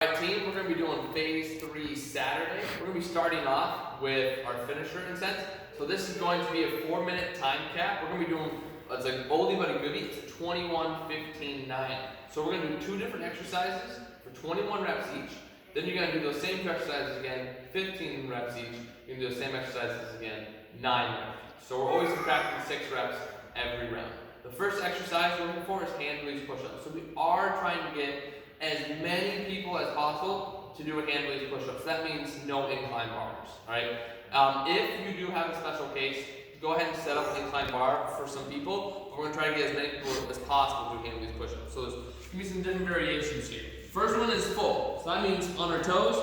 Alright team, we're going to be doing phase 3 Saturday. We're going to be starting off with our finisher in a sense. So this is going to be a 4-minute time cap. We're going to be doing, it's like oldie but a goodie, it's a 21, 15, 9. So we're going to do 2 different exercises for 21 reps each. Then you're going to do those same 2 exercises again, 15 reps each. You're going to do the same exercises again, 9 reps. So we're always subtracting 6 reps every round. The first exercise we're looking for is hand release push-ups. So we are trying to get as many people as possible to do a hand release push-ups. That means no incline bars, alright? If you do have a special case, go ahead and set up an incline bar for some people. We're going to try to get as many people as possible to do hand release push-ups. So there's going to be some different variations here. First one is full. So that means on our toes,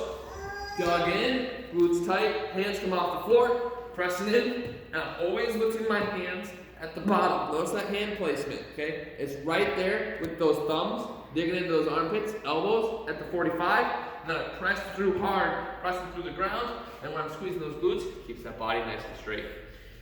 dug in, glutes tight, hands come off the floor, pressing in, and I'm always lifting my hands at the bottom. Notice that hand placement, okay? It's right there with those thumbs, digging into those armpits, elbows at the 45, and then I press through hard, pressing through the ground, and when I'm squeezing those glutes, it keeps that body nice and straight.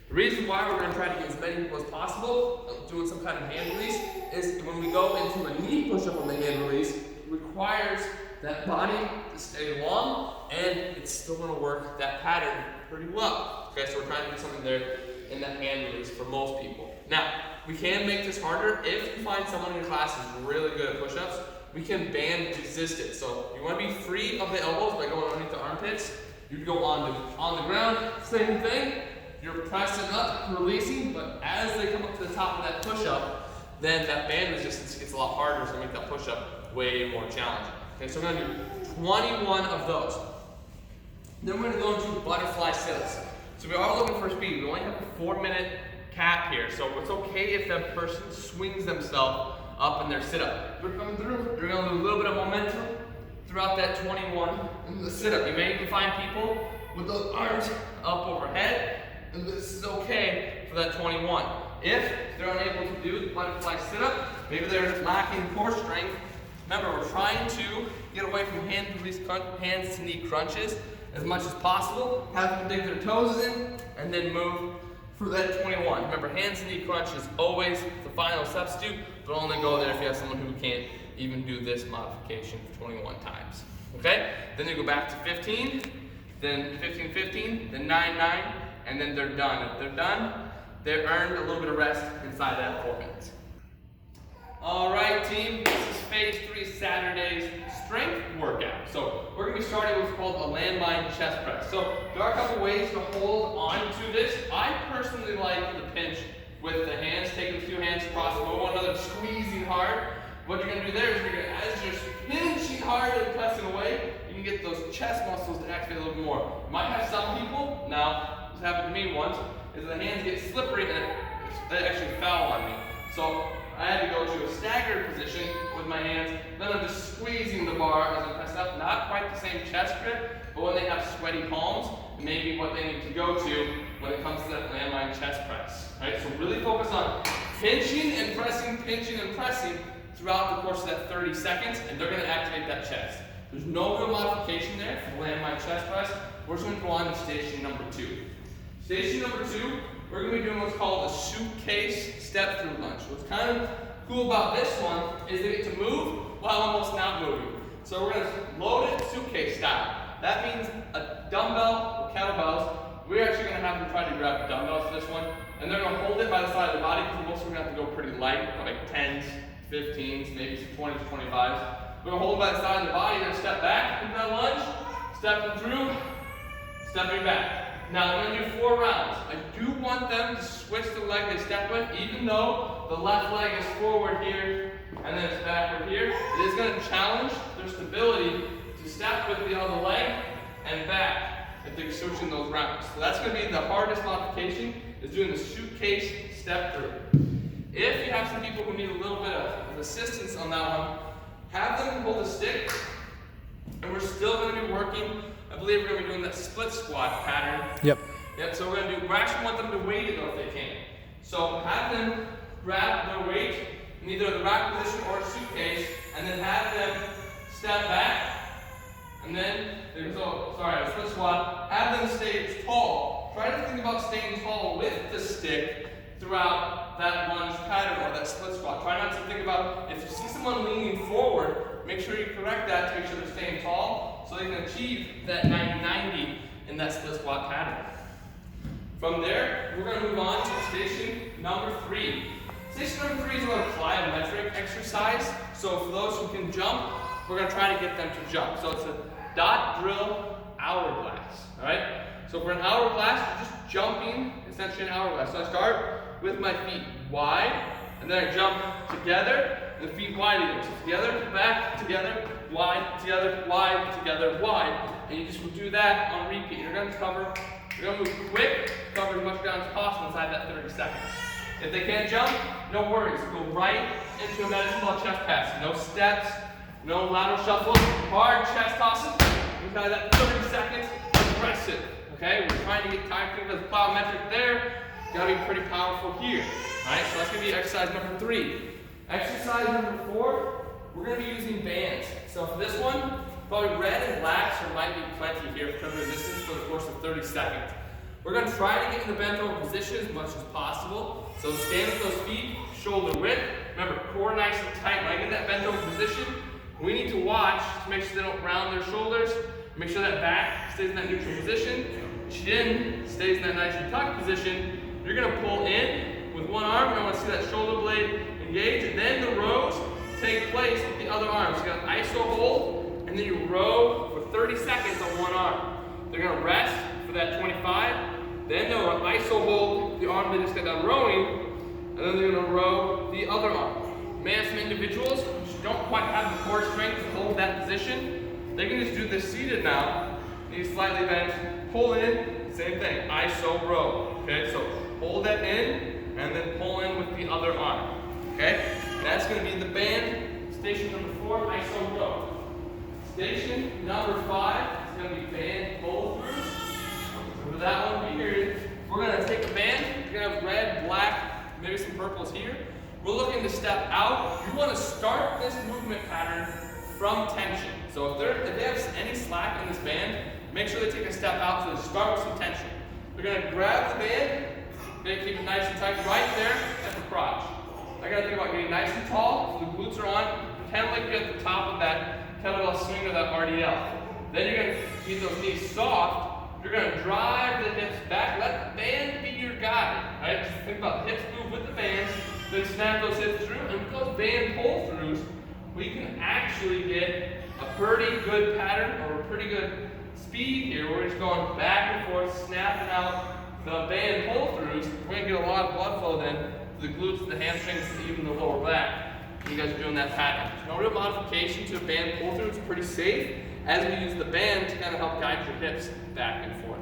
The reason why we're going to try to get as many people as possible doing some kind of hand release is when we go into a knee push-up on the hand release, it requires that body to stay long, and it's still going to work that pattern pretty well. Okay, so we're trying to do something there in that hand release for most people. Now, we can make this harder. If you find someone in your class who's really good at push-ups, we can band resist it. So you want to be free of the elbows by going underneath the armpits. You go on the ground, same thing. You're pressing up, releasing, but as they come up to the top of that push-up, then that band resistance gets a lot harder, so make that push-up way more challenging. Okay, so we're going to do 21 of those. Then we're going to go into butterfly sit-ups. So we are looking for speed. We only have a 4-minute cap here, so it's okay if that person swings themselves up in their sit-up. We're coming through. You're going to lose a little bit of momentum throughout that 21 in the sit-up. You may even find people with those arms up overhead, and this is okay for that 21. If they're unable to do the butterfly sit-up, maybe they're lacking core strength. Remember, we're trying to get away from hands to knee crunches as much as possible. Have them dig their toes in and then move for that 21. Remember, hands and knee crunch is always the final substitute, but only go there if you have someone who can't even do this modification for 21 times. Okay? Then you go back to 15, then 15, 15, then 9, 9, and then they're done. If they're done, they've earned a little bit of rest inside that 4 minutes. Alright team, this is phase 3 Saturday's strength workout. So we're going to be starting with what's called a landmine chest press. So there are a couple ways to hold on to this. I personally like the pinch with the hands, taking a few hands across over one another, squeezing hard. What you're going to do there is as you're pinching hard and pressing away, you can get those chest muscles to activate a little more. You might have some people, now this happened to me once, is the hands get slippery and it actually fell on me. So I had to go to a staggered position with my hands, then I'm just squeezing the bar as I press up. Not quite the same chest grip, but when they have sweaty palms, maybe what they need to go to when it comes to that landmine chest press. Right? So really focus on pinching and pressing throughout the course of that 30 seconds, and they're going to activate that chest. There's no real modification there for the landmine chest press. We're just going to go on to station number 2. Station number 2, we're going to be doing what's called a suitcase step through lunge. What's kind of cool about this one is they get to move while almost not moving. So we're going to load it suitcase style. That means a dumbbell or kettlebells. We're actually going to have them try to grab dumbbells for this one, and they're going to hold it by the side of the body because most of them have to go pretty light, like 10s, 15s, maybe some 20s, 25s. We're going to hold it by the side of the body, then step back into that lunge, stepping through, stepping back. Now I'm going to do 4 rounds. I do want them to switch the leg they step with, even though the left leg is forward here and then it's backward here. It is going to challenge their stability to step with the other leg and back if they're switching those rounds. So that's going to be the hardest modification, is doing the suitcase step through. If you have some people who need a little bit of assistance on that one, have them hold a stick, and we're still going to be working. I believe we're going to be doing that split squat pattern. Yep. So we're actually want them to weight it though if they can. So have them grab their weight in either the rack position or a suitcase, and then have them step back, and then a split squat. Have them stay tall. Try to think about staying tall with the stick throughout that lunge pattern or that split squat. Try not to think about, if you see someone leaning forward, make sure you correct that to make sure they're staying tall so they can achieve that 90-90 in that split squat pattern. From there, we're going to move on to station number 3. Station number 3 is another plyometric exercise. So for those who can jump, we're going to try to get them to jump. So it's a dot drill hourglass. All right. So for an hourglass, you're just jumping essentially an hourglass. So I start with my feet wide, and then I jump together, and the feet wide again. So together, back, together, wide, together, wide. And you just will do that on repeat. You're going to move quick, cover as much ground as possible inside that 30 seconds. If they can't jump, no worries. Go right into a medicine ball chest pass. No steps, no lateral shuffles, hard chest tosses. Inside that 30 seconds, aggressive. Okay, we're trying to get time to the plyometric there. Gotta be pretty powerful here. Alright, so that's gonna be exercise number 3. Exercise number 4, we're gonna be using bands. So for this one, probably red and black, so there might be plenty here for resistance for the course of 30 seconds. We're going to try to get in the bent over position as much as possible. So stand with those feet, shoulder width. Remember, core nice and tight, leg in that bent over position. We need to watch to make sure they don't round their shoulders. Make sure that back stays in that neutral position. Chin stays in that nice and tucked position. You're going to pull in with one arm, and I want to see that shoulder blade engage, and then the rows take place with the other arm. So you got an ISO hold, and then you row for 30 seconds on one arm. They're going to rest for that 25. Then they'll ISO hold the arm they just got done rowing, and then they're going to row the other arm. May have some individuals who don't quite have the core strength to hold that position. They can just do this seated now. Knees slightly bent, pull in, same thing, ISO row. Okay, so hold that in, and then pull in with the other arm. Okay, that's going to be the band. Station number 4, ISO row. Station number 5 is going to be band pull throughs. For that one here, we're going to take a band. You're going to have red, black, maybe some purples here. We're looking to step out. You want to start this movement pattern from tension. So if they have any slack in this band, make sure they take a step out so they start with some tension. They're going to grab the band. They keep it nice and tight right there at the crotch. I got to think about getting nice and tall so the glutes are on. Pretend like you're at the top of that kettlebell swing or that RDL. Then you're going to keep those knees soft. You're going to drive the hips back. Let the band be your guide. Right? Just think about hips move with the bands. Then snap those hips through. And with those band pull throughs, we can actually get a pretty good pattern or a pretty good speed here. We're just going back and forth, snapping out the band pull throughs. We're going to get a lot of blood flow then to the glutes, the hamstrings, and even the lower back. You guys are doing that pattern. No real modification to a band pull through. It's pretty safe as we use the band to kind of help guide your hips back and forth.